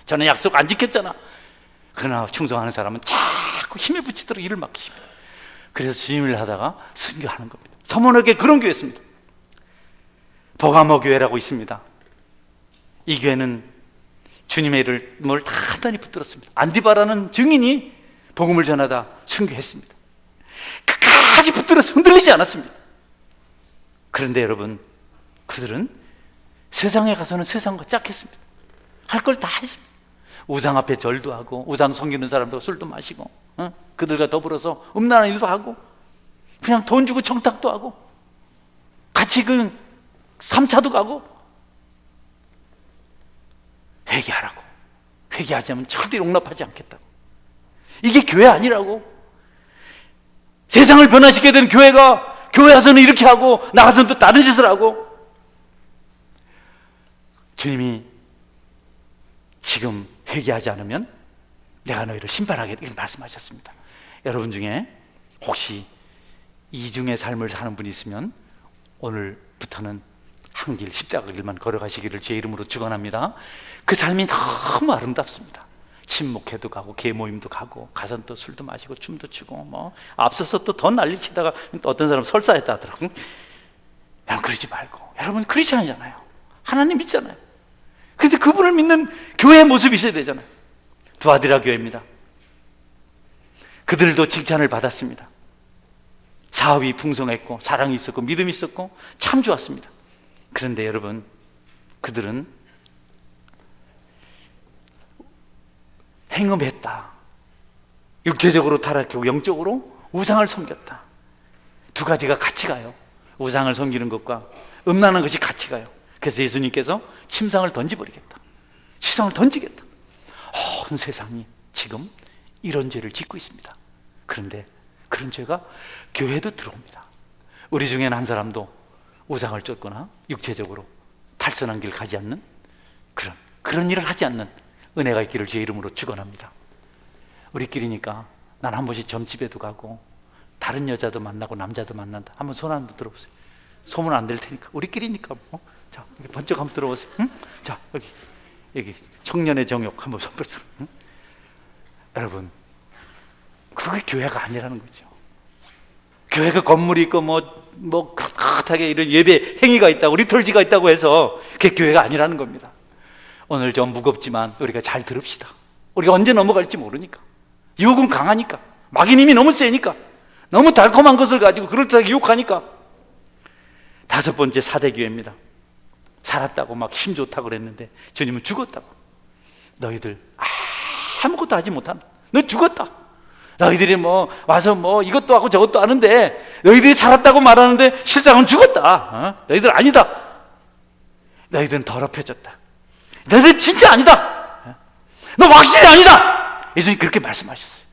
전에 약속 안 지켰잖아. 그러나 충성하는 사람은 자꾸 힘에 붙이도록 일을 맡기십니다. 그래서 주님을 하다가 순교하는 겁니다. 서머나교회 그런 교회였습니다. 버가모 교회라고 있습니다. 이 교회는 주님의 이름을 다 단단히 붙들었습니다. 안디바라는 증인이 복음을 전하다 순교했습니다. 끝까지 붙들어서 흔들리지 않았습니다. 그런데 여러분, 그들은 세상에 가서는 세상과 짝했습니다. 할 걸 다 했습니다. 우상 앞에 절도 하고, 우상 섬기는 사람도 술도 마시고, 그들과 더불어서 음란한 일도 하고, 그냥 돈 주고 청탁도 하고, 같이 3차도 가고. 회개하라고. 회개하지 않으면 절대 용납하지 않겠다고. 이게 교회 아니라고. 세상을 변화시켜야 되는 교회가 교회 와서는 이렇게 하고 나가서는 또 다른 짓을 하고. 주님이 지금 회개하지 않으면 내가 너희를 심판하겠다 이렇게 말씀하셨습니다. 여러분 중에 혹시 이중의 삶을 사는 분이 있으면 오늘부터는 한 길, 십자가 길만 걸어가시기를 주의 이름으로 축원합니다. 그 삶이 너무 아름답습니다. 친목회도 가고 계모임도 가고 가서 또 술도 마시고 춤도 추고 앞서서 또 더 난리 치다가 또 어떤 사람 설사했다 하더라고요. 여러분 그러지 말고, 여러분 크리스찬이잖아요. 하나님 믿잖아요. 그런데 그분을 믿는 교회의 모습이 있어야 되잖아요. 두아디라 교회입니다. 그들도 칭찬을 받았습니다. 사업이 풍성했고 사랑이 있었고 믿음이 있었고 참 좋았습니다. 그런데 여러분, 그들은 행음했다. 육체적으로 타락하고 영적으로 우상을 섬겼다. 두 가지가 같이 가요. 우상을 섬기는 것과 음란한 것이 같이 가요. 그래서 예수님께서 침상을 던져버리겠다, 시상을 던지겠다. 온 세상이 지금 이런 죄를 짓고 있습니다. 그런데 그런 죄가 교회도 들어옵니다. 우리 중에는 한 사람도 우상을 쫓거나 육체적으로 탈선한 길 가지 않는 그런 일을 하지 않는 은혜가 있기를 주의 이름으로 축원합니다. 우리끼리니까 난 한 번씩 점집에도 가고 다른 여자도 만나고 남자도 만난다. 한번 손 한번 들어보세요. 소문 안 될 테니까. 우리끼리니까 자, 여기 번쩍 한번 들어보세요. 응? 자, 여기 청년의 정욕 한번 손 들어. 응? 여러분, 그게 교회가 아니라는 거죠. 교회가 건물이 있고 뭐 컷하게 이런 예배 행위가 있다고 리tur지가 있다고 해서 그게 교회가 아니라는 겁니다. 오늘 좀 무겁지만 우리가 잘 들읍시다. 우리가 언제 넘어갈지 모르니까. 유혹은 강하니까. 마귀 힘이 너무 세니까. 너무 달콤한 것을 가지고 그럴듯하게 유혹하니까. 5번째 사대교회입니다. 살았다고 막 힘 좋다고 그랬는데 주님은 죽었다고. 너희들 아무것도 하지 못한다. 너 죽었다. 너희들이 와서 이것도 하고 저것도 하는데 너희들이 살았다고 말하는데 실상은 죽었다. 너희들 아니다. 너희들은 더럽혀졌다. 너희들 진짜 아니다. 너 확실히 아니다. 예수님이 그렇게 말씀하셨어요.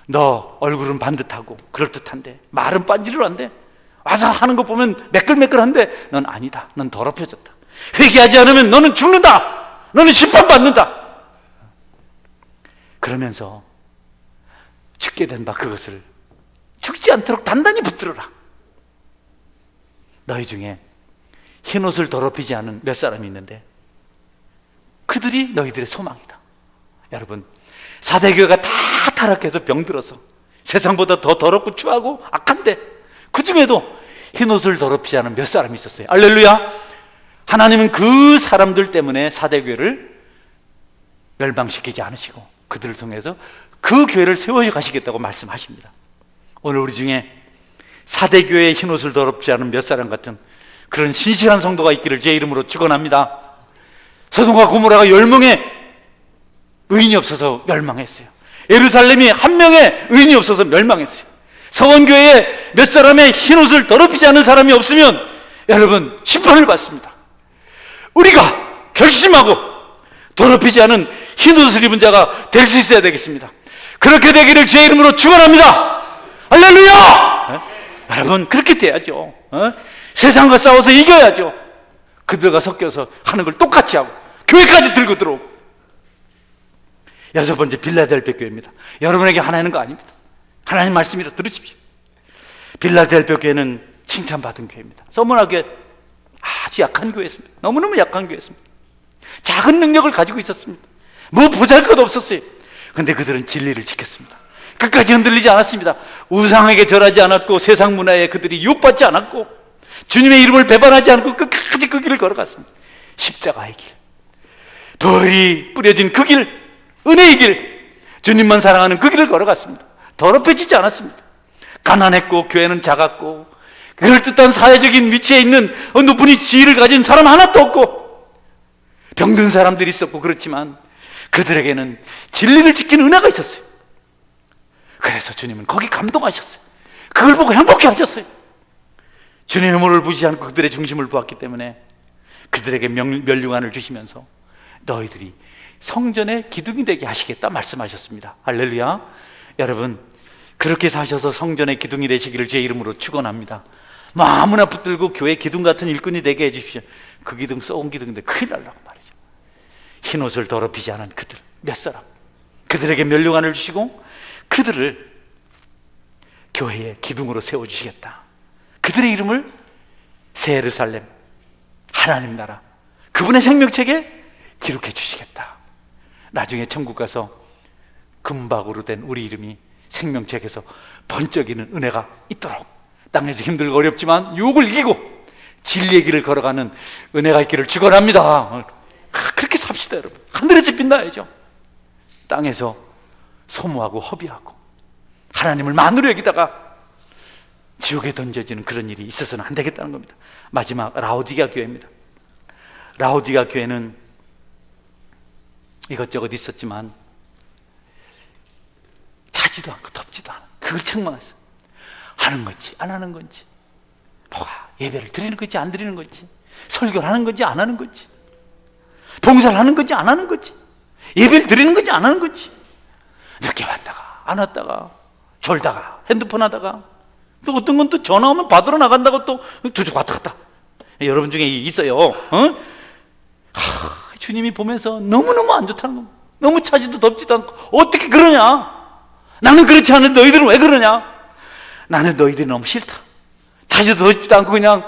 너 얼굴은 반듯하고 그럴듯한데 말은 빤지르한데 와서 하는 거 보면 매끌매끌한데 넌 아니다. 넌 더럽혀졌다. 회개하지 않으면 너는 죽는다. 너는 심판받는다. 그러면서 죽게 된 바 그것을 죽지 않도록 단단히 붙들어라. 너희 중에 흰옷을 더럽히지 않은 몇 사람이 있는데 그들이 너희들의 소망이다. 여러분, 사대교회가 다 타락해서 병들어서 세상보다 더 더럽고 추하고 악한데 그 중에도 흰옷을 더럽히지 않은 몇 사람이 있었어요. 할렐루야. 하나님은 그 사람들 때문에 사대교회를 멸망시키지 않으시고 그들을 통해서 그 교회를 세워 가시겠다고 말씀하십니다. 오늘 우리 중에 사대교회의 흰옷을 더럽지 않은 몇 사람 같은 그런 신실한 성도가 있기를 제 이름으로 축원합니다. 소돔과 고모라가 10명의 의인이 없어서 멸망했어요. 예루살렘이 1명의 의인이 없어서 멸망했어요. 서원교회에 몇 사람의 흰옷을 더럽히지 않은 사람이 없으면 여러분 심판을 받습니다. 우리가 결심하고 더럽히지 않은 흰옷을 입은 자가 될 수 있어야 되겠습니다. 그렇게 되기를 주의 이름으로 축원합니다. 할렐루야. 여러분 그렇게 돼야죠. 세상과 싸워서 이겨야죠. 그들과 섞여서 하는 걸 똑같이 하고 교회까지 들고 들어오고. 6번째 빌라델피아 교회입니다. 여러분에게 하나는 거 아닙니다. 하나님 말씀이라 들으십시오. 빌라델피아 교회는 칭찬받은 교회입니다. 서문화 교회 아주 약한 교회였습니다. 너무너무 약한 교회였습니다. 작은 능력을 가지고 있었습니다. 뭐 보잘것 없었어요. 그런데 그들은 진리를 지켰습니다. 끝까지 흔들리지 않았습니다. 우상에게 절하지 않았고 세상 문화에 그들이 유혹받지 않았고 주님의 이름을 배반하지 않고 끝까지 그 길을 걸어갔습니다. 십자가의 길, 벌이 뿌려진 그 길, 은혜의 길, 주님만 사랑하는 그 길을 걸어갔습니다. 더럽혀지지 않았습니다. 가난했고 교회는 작았고 그럴듯한 사회적인 위치에 있는 높은 지위를 가진 사람 하나도 없고 병든 사람들이 있었고 그렇지만 그들에게는 진리를 지키는 은혜가 있었어요. 그래서 주님은 거기 감동하셨어요. 그걸 보고 행복해 하셨어요. 주님의 몸을 부지 않고 그들의 중심을 보았기 때문에 그들에게 멸류관을 주시면서 너희들이 성전의 기둥이 되게 하시겠다 말씀하셨습니다. 할렐루야. 여러분 그렇게 사셔서 성전의 기둥이 되시기를 제 이름으로 축원합니다. 아무나 붙들고 교회 기둥 같은 일꾼이 되게 해주십시오. 그 기둥 썩은 기둥인데 큰일 날라고 말이죠. 흰옷을 더럽히지 않은 그들 몇 사람, 그들에게 멸류관을 주시고 그들을 교회의 기둥으로 세워주시겠다. 그들의 이름을 새 예루살렘, 하나님 나라, 그분의 생명책에 기록해 주시겠다. 나중에 천국 가서 금박으로 된 우리 이름이 생명책에서 번쩍이는 은혜가 있도록 땅에서 힘들고 어렵지만 유혹을 이기고 진리의 길을 걸어가는 은혜가 있기를 축원합니다. 그렇게 삽시다 여러분. 하늘에서 빛나야죠. 땅에서 소모하고 허비하고 하나님을 만으로 여기다가 지옥에 던져지는 그런 일이 있어서는 안 되겠다는 겁니다. 마지막 라오디게아 교회입니다. 라오디게아 교회는 이것저것 있었지만 차지도 않고 덥지도 않아. 그걸 책망했어요. 하는 건지 안 하는 건지, 뭐가 예배를 드리는 건지 안 드리는 건지, 설교를 하는 건지 안 하는 건지, 봉사를 하는 건지 안 하는 건지, 예배를 드리는 건지 안 하는 건지, 늦게 왔다가 안 왔다가, 졸다가 핸드폰 하다가, 또 어떤 건 또 전화 오면 받으러 나간다고 또 두둑 왔다 갔다. 여러분 중에 있어요. 주님이 보면서 너무너무 안 좋다는 겁니다. 너무 차지도 덥지도 않고 어떻게 그러냐? 나는 그렇지 않은데 너희들은 왜 그러냐? 나는 너희들이 너무 싫다. 차지도 덥지도 않고 그냥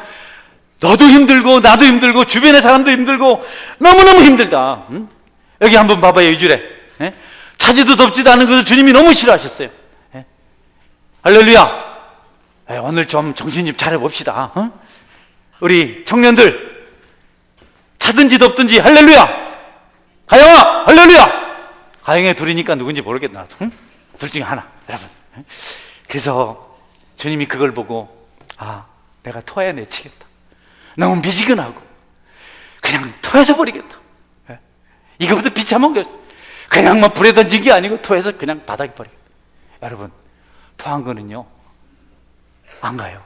너도 힘들고 나도 힘들고 주변의 사람도 힘들고 너무너무 힘들다. 여기 한번 봐봐요. 2줄에 차지도 덥지도 않은 것을 주님이 너무 싫어하셨어요. 할렐루야. 오늘 좀 정신 좀 차려봅시다. 우리 청년들, 차든지 덥든지 할렐루야. 가영아 할렐루야. 가영의 둘이니까 누군지 모르겠나. 둘 중에 하나. 여러분, 그래서 주님이 그걸 보고 내가 토해내치겠다. 너무 미지근하고 그냥 토해서 버리겠다. 이거부터 비참한 거, 그냥 막 불에 던진 게 아니고 토해서 그냥 바닥에 버리겠다. 여러분, 토한 거는요 안 가요.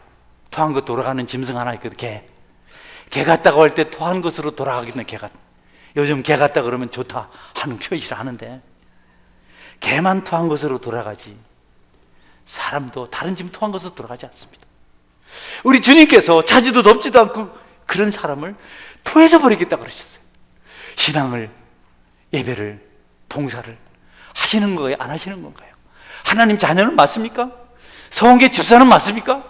토한 거 돌아가는 짐승 하나 있거든. 개 같다고 할 때 토한 것으로 돌아가겠네. 개가 요즘 개 같다 그러면 좋다 하는 표시를 하는데, 개만 토한 것으로 돌아가지 사람도 다른 짐 토한 것으로 돌아가지 않습니다. 우리 주님께서 차지도 덥지도 않고 그런 사람을 토해서 버리겠다 그러셨어요. 신앙을, 예배를, 봉사를 하시는 거예요, 안 하시는 건가요? 하나님 자녀는 맞습니까? 성계 집사는 맞습니까?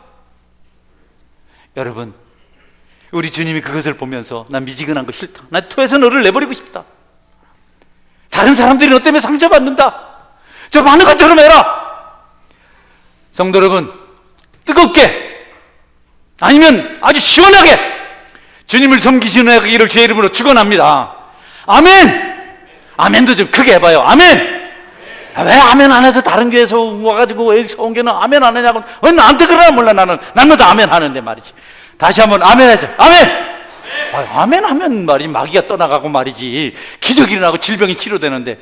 여러분, 우리 주님이 그것을 보면서 난 미지근한 거 싫다, 난 토해서 너를 내버리고 싶다, 다른 사람들이 너 때문에 상처받는다, 저 많은 것처럼 해라. 성도 여러분, 뜨겁게 아니면 아주 시원하게 주님을 섬기시는 길을 주의 이름으로 축원합니다. 아멘. 아멘도 좀 크게 해봐요. 아멘. 왜 아멘 안 해서 다른 교회에서 와가지고 성교는 아멘 안 하냐고. 왜 나한테 그러나 몰라. 나는 다 아멘 하는데 말이지. 다시 한번 아멘 하죠. 아멘. 아멘 하면 말이지 마귀가 떠나가고 말이지 기적이 일어나고 질병이 치료되는데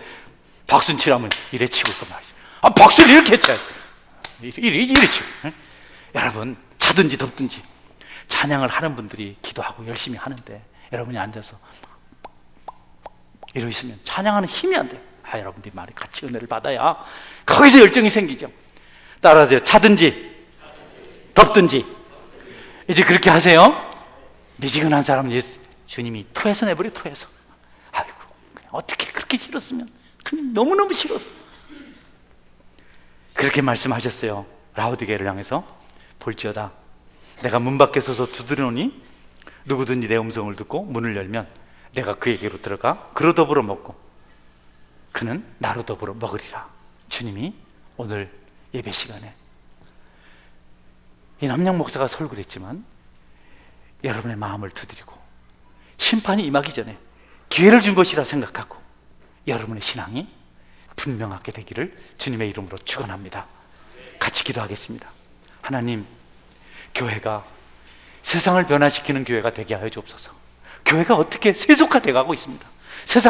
박수는 치라면 이래 치고 있고 말이지. 박수를 이렇게 쳐야 돼. 이래 치고. 여러분, 차든지 덥든지 찬양을 하는 분들이 기도하고 열심히 하는데 여러분이 앉아서 이러고 있으면 찬양하는 힘이 안 돼요. 여러분들이 말이 같이 은혜를 받아야 거기서 열정이 생기죠. 따라하세요. 차든지 덥든지 이제 그렇게 하세요. 미지근한 사람은 주님이 토해서 내버려. 토해서. 아이고, 어떻게 그렇게 싫었으면, 그냥 너무너무 싫어서 그렇게 말씀하셨어요. 라오디게를 향해서 볼지어다 내가 문 밖에 서서 두드리노니 누구든지 내 음성을 듣고 문을 열면 내가 그에게로 들어가 그로 더불어 먹고 그는 나로 더불어 먹으리라. 주님이 오늘 예배 시간에 이 남양 목사가 설교했지만 여러분의 마음을 두드리고 심판이 임하기 전에 기회를 준 것이라 생각하고 여러분의 신앙이 분명하게 되기를 주님의 이름으로 축원합니다. 같이 기도하겠습니다. 하나님, 교회가 세상을 변화시키는 교회가 되게 하여 주옵소서. 교회가 어떻게 세속화되어 가고 있습니다. 세상을